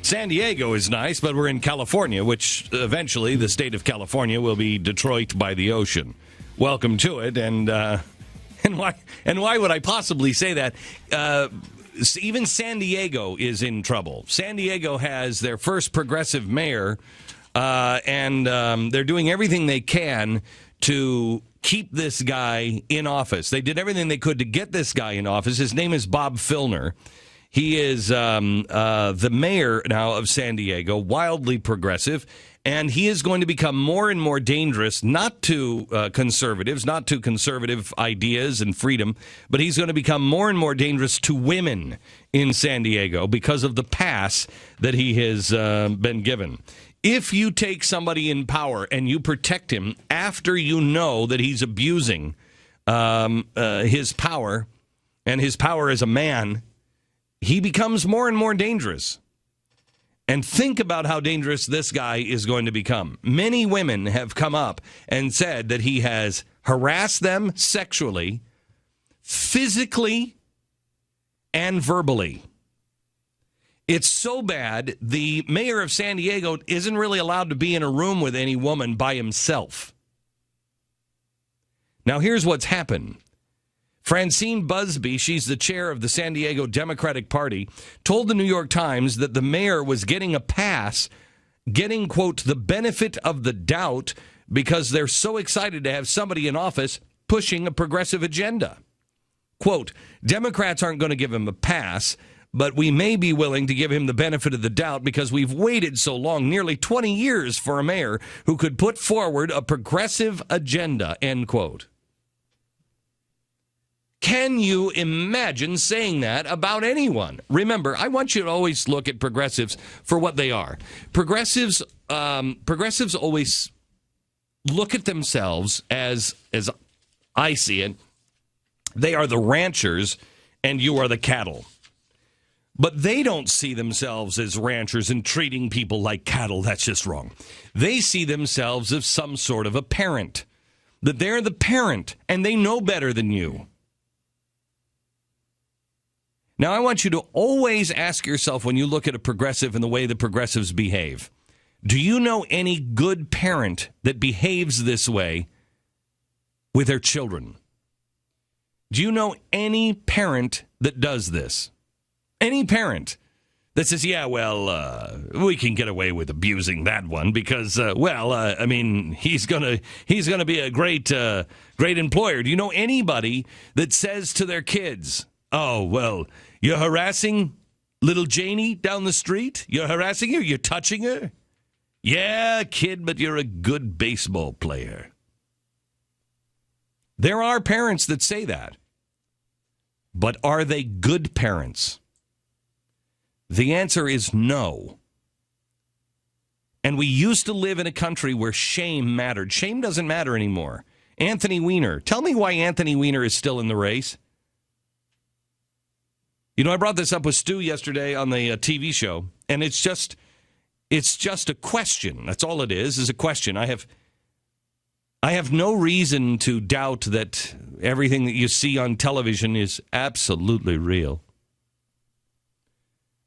San Diego is nice, but we're in California, which eventually the state of California will be Detroit by the ocean. Welcome to it, and why would I possibly say that? Even San Diego is in trouble. San Diego has their first progressive mayor, and they're doing everything they can to keep this guy in office. They did everything they could to get this guy in office. His name is Bob Filner. He is the mayor now of San Diego, wildly progressive, and he is going to become more and more dangerous, not to conservatives, not to conservative ideas and freedom, but he's going to become more and more dangerous to women in San Diego because of the pass that he has been given. If you take somebody in power and you protect him after you know that he's abusing his power and his power as a man, he becomes more and more dangerous. And think about how dangerous this guy is going to become. Many women have come up and said that he has harassed them sexually, physically, and verbally. It's so bad, the mayor of San Diego isn't really allowed to be in a room with any woman by himself. Now, here's what's happened. Francine Busby, she's the chair of the San Diego Democratic Party, told the New York Times that the mayor was getting a pass, getting, quote, the benefit of the doubt because they're so excited to have somebody in office pushing a progressive agenda. Quote, Democrats aren't going to give him a pass, but we may be willing to give him the benefit of the doubt because we've waited so long, nearly 20 years, for a mayor who could put forward a progressive agenda, end quote. Can you imagine saying that about anyone? Remember, I want you to always look at progressives for what they are. Progressives always look at themselves as I see it, they are the ranchers and you are the cattle. But they don't see themselves as ranchers and treating people like cattle. That's just wrong. They see themselves as some sort of a parent, that they're the parent and they know better than you. Now, I want you to always ask yourself when you look at a progressive and the way the progressives behave, do you know any good parent that behaves this way with their children? Do you know any parent that does this? Any parent that says, yeah, well, we can get away with abusing that one because, he's gonna be a great employer. Do you know anybody that says to their kids, oh, well, you're harassing little Janie down the street? You're harassing her? You're touching her? Yeah, kid, but you're a good baseball player. There are parents that say that. But are they good parents? The answer is no. And we used to live in a country where shame mattered. Shame doesn't matter anymore. Anthony Weiner. Tell me why Anthony Weiner is still in the race. You know, I brought this up with Stu yesterday on the TV show, and it's just a question. That's all it is a question. I have no reason to doubt that everything that you see on television is absolutely real.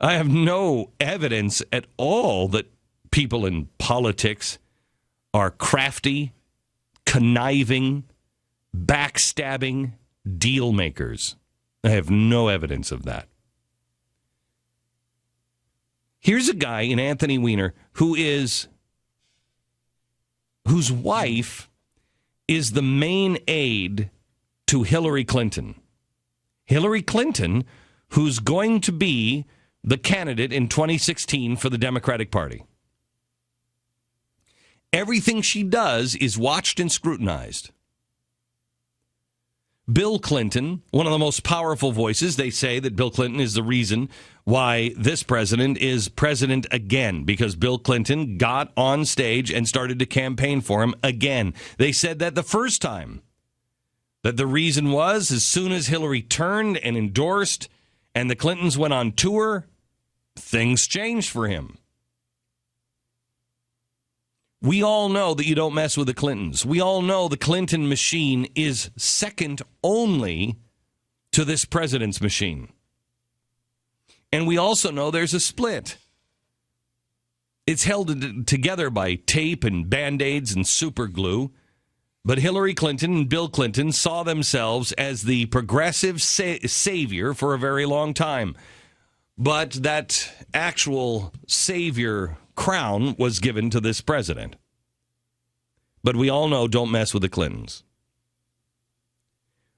I have no evidence at all that people in politics are crafty, conniving, backstabbing deal makers. I have no evidence of that. Here's a guy in Anthony Weiner whose wife is the main aide to Hillary Clinton. Hillary Clinton, who's going to be the candidate in 2016 for the Democratic Party. Everything she does is watched and scrutinized. Bill Clinton, one of the most powerful voices, they say that Bill Clinton is the reason why this president is president again, because Bill Clinton got on stage and started to campaign for him again. They said that the first time, that the reason was as soon as Hillary turned and endorsed and the Clintons went on tour, things changed for him. We all know that you don't mess with the Clintons. We all know the Clinton machine is second only to this president's machine. And we also know there's a split. It's held together by tape and Band-Aids and super glue. But Hillary Clinton and Bill Clinton saw themselves as the progressive savior for a very long time. But that actual savior crown was given to this president. But we all know, don't mess with the Clintons.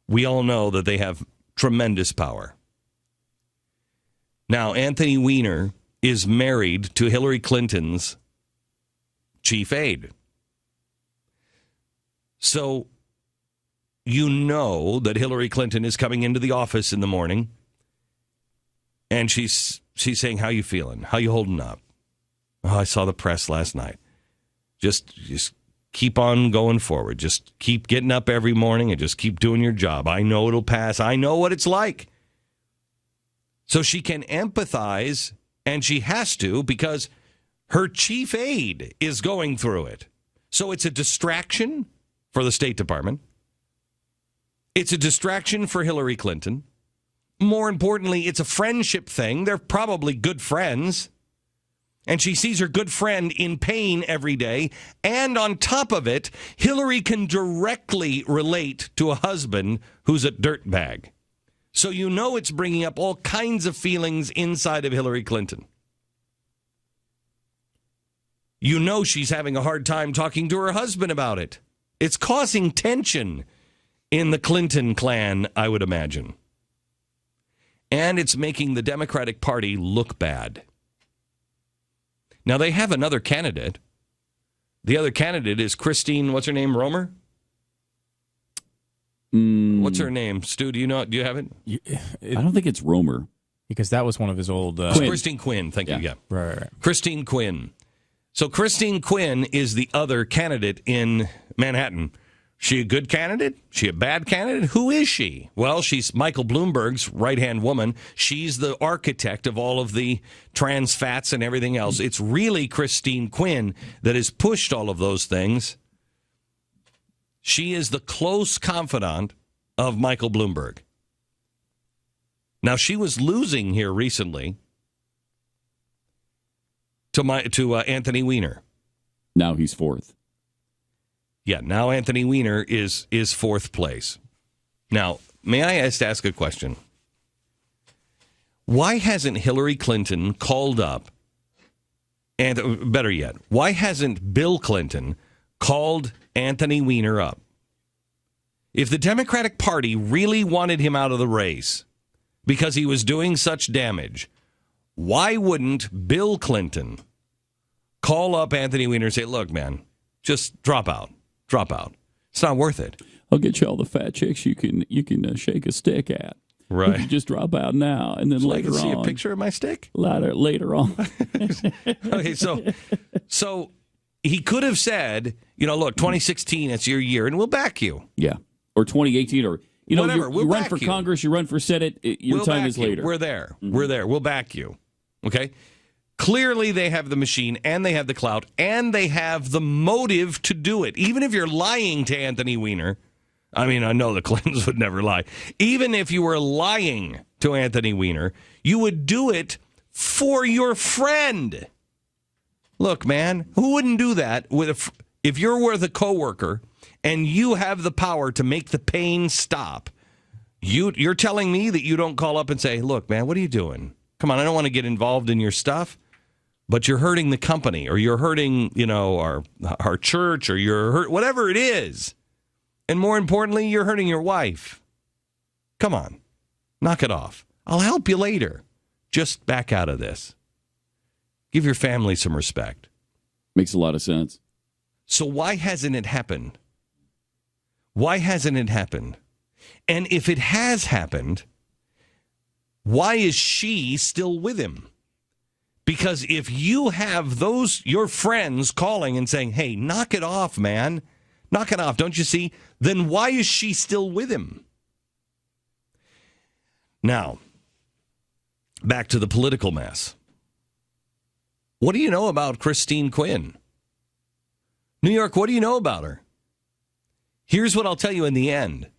We all know that they have tremendous power. Now, Anthony Weiner is married to Hillary Clinton's chief aide. So you know that Hillary Clinton is coming into the office in the morning, and she's saying, "How you feeling? How you holding up?" "Oh, I saw the press last night." Just keep on going forward. Just keep getting up every morning and just keep doing your job. I know it'll pass. I know what it's like. So she can empathize, and she has to, because her chief aide is going through it. So it's a distraction for the State Department. It's a distraction for Hillary Clinton. More importantly, it's a friendship thing. They're probably good friends. And she sees her good friend in pain every day. And on top of it, Hillary can directly relate to a husband who's a dirtbag. So you know it's bringing up all kinds of feelings inside of Hillary Clinton. You know she's having a hard time talking to her husband about it. It's causing tension in the Clinton clan, I would imagine. And it's making the Democratic Party look bad. Now, they have another candidate. The other candidate is Christine, what's her name, Romer? What's her name? Stu, do you know? Do you have it? I don't think it's Romer. Because that was one of his old... Christine Quinn, thank you. Yeah. Right. Christine Quinn. So Christine Quinn is the other candidate in Manhattan. She a good candidate? She a bad candidate? Who is she? Well, she's Michael Bloomberg's right-hand woman. She's the architect of all of the trans fats and everything else. It's really Christine Quinn that has pushed all of those things. She is the close confidant of Michael Bloomberg. Now, she was losing here recently to Anthony Weiner. Now he's fourth. Yeah, now Anthony Weiner is fourth place. Now, may I ask a question? Why hasn't Hillary Clinton called up, and better yet, why hasn't Bill Clinton called Anthony Weiner up? If the Democratic Party really wanted him out of the race because he was doing such damage, why wouldn't Bill Clinton call up Anthony Weiner and say, "Look, man, just drop out. Drop out. It's not worth it. I'll get you all the fat chicks you can shake a stick at. Right. You just drop out now, and then later on. See a picture of my stick? Later on. Okay, so he could have said, look, 2016, it's your year, and we'll back you. Yeah. Or 2018, or whatever. You run for Congress, you run for Senate. Your time is later. We're there. Mm-hmm. We're there. We'll back you. Okay. Clearly, they have the machine, and they have the clout, and they have the motive to do it. Even if you're lying to Anthony Weiner, I mean, I know the Clintons would never lie. Even if you were lying to Anthony Weiner, you would do it for your friend. Look, man, who wouldn't do that if you're with a coworker and you have the power to make the pain stop? You're telling me that you don't call up and say, "Look, man, what are you doing? Come on, I don't want to get involved in your stuff." But you're hurting the company, or you're hurting, our church, or you're hurt, whatever it is. And more importantly, you're hurting your wife. Come on, knock it off. I'll help you later. Just back out of this. Give your family some respect. Makes a lot of sense. So why hasn't it happened? Why hasn't it happened? And if it has happened, why is she still with him? Because if you have your friends calling and saying, "Hey, knock it off, man. Knock it off. Don't you see?" Then why is she still with him? Now, back to the political mess. What do you know about Christine Quinn? New York, what do you know about her? Here's what I'll tell you in the end.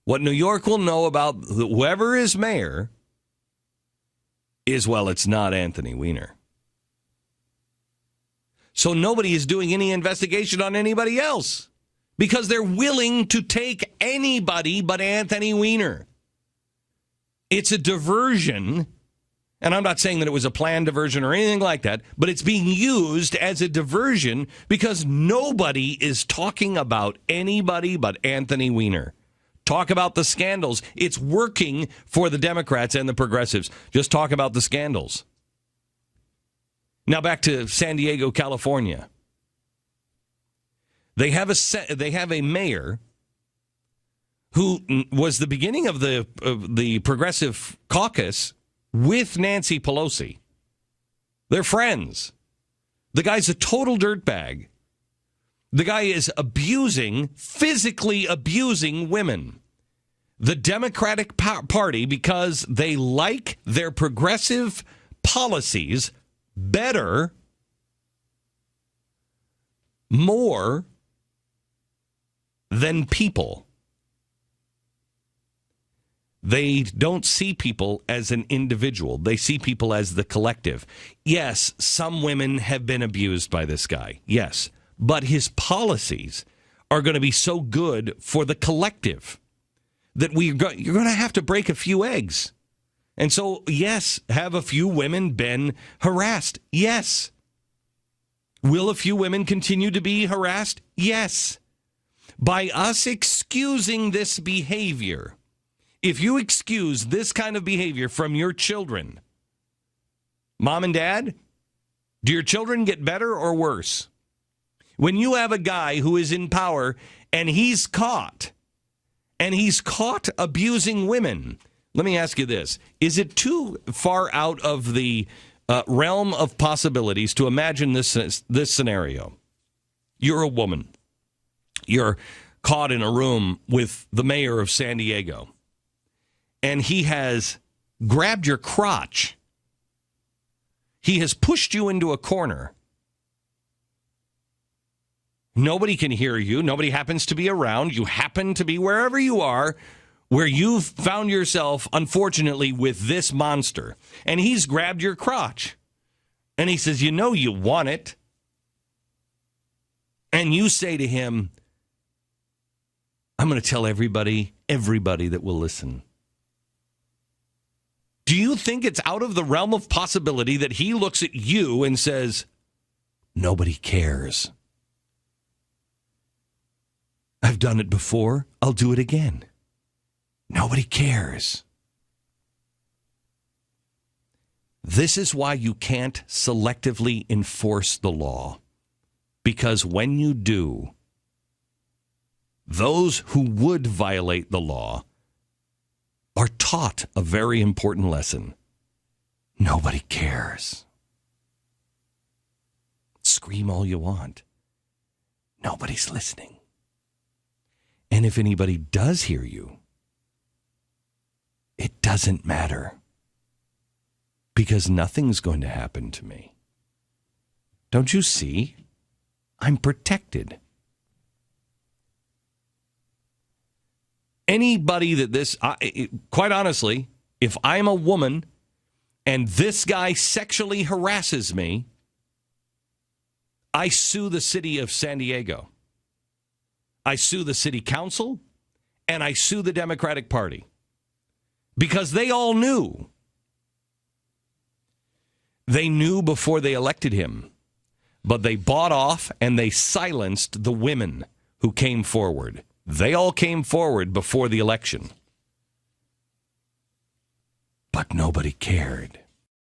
What New York will know about whoever is mayor is, well, it's not Anthony Weiner. So nobody is doing any investigation on anybody else because they're willing to take anybody but Anthony Weiner. It's a diversion. And I'm not saying that it was a planned diversion or anything like that, but it's being used as a diversion because nobody is talking about anybody but Anthony Weiner. Talk about the scandals. It's working for the Democrats and the progressives. Just talk about the scandals. Now back to San Diego, California. They have a mayor who was the beginning of the progressive caucus with Nancy Pelosi. They're friends. The guy's a total dirtbag. The guy is physically abusing women. The Democratic Party, because they like their progressive policies better, more than people. They don't see people as an individual. They see people as the collective. Yes, some women have been abused by this guy. Yes. But his policies are going to be so good for the collective that you're going to have to break a few eggs. And so, yes, have a few women been harassed? Yes. Will a few women continue to be harassed? Yes. By us excusing this behavior, if you excuse this kind of behavior from your children, mom and dad, do your children get better or worse? When you have a guy who is in power and he's caught abusing women, let me ask you this. Is it too far out of the realm of possibilities to imagine this scenario? You're a woman. You're caught in a room with the mayor of San Diego, and he has grabbed your crotch. He has pushed you into a corner. Nobody can hear you. Nobody happens to be around. You happen to be wherever you are, where you've found yourself, unfortunately, with this monster. And he's grabbed your crotch. And he says, you know you want it. And you say to him, I'm going to tell everybody that will listen. Do you think it's out of the realm of possibility that he looks at you and says, nobody cares? I've done it before. I'll do it again. Nobody cares. This is why you can't selectively enforce the law. Because when you do, those who would violate the law are taught a very important lesson. Nobody cares. Scream all you want. Nobody's listening. And if anybody does hear you, it doesn't matter. Because nothing's going to happen to me. Don't you see? I'm protected. Anybody that quite honestly, if I'm a woman and this guy sexually harasses me, I sue the city of San Diego. I sue the city council, and I sue the Democratic Party. Because they all knew. They knew before they elected him. But they bought off and they silenced the women who came forward. They all came forward before the election. But nobody cared.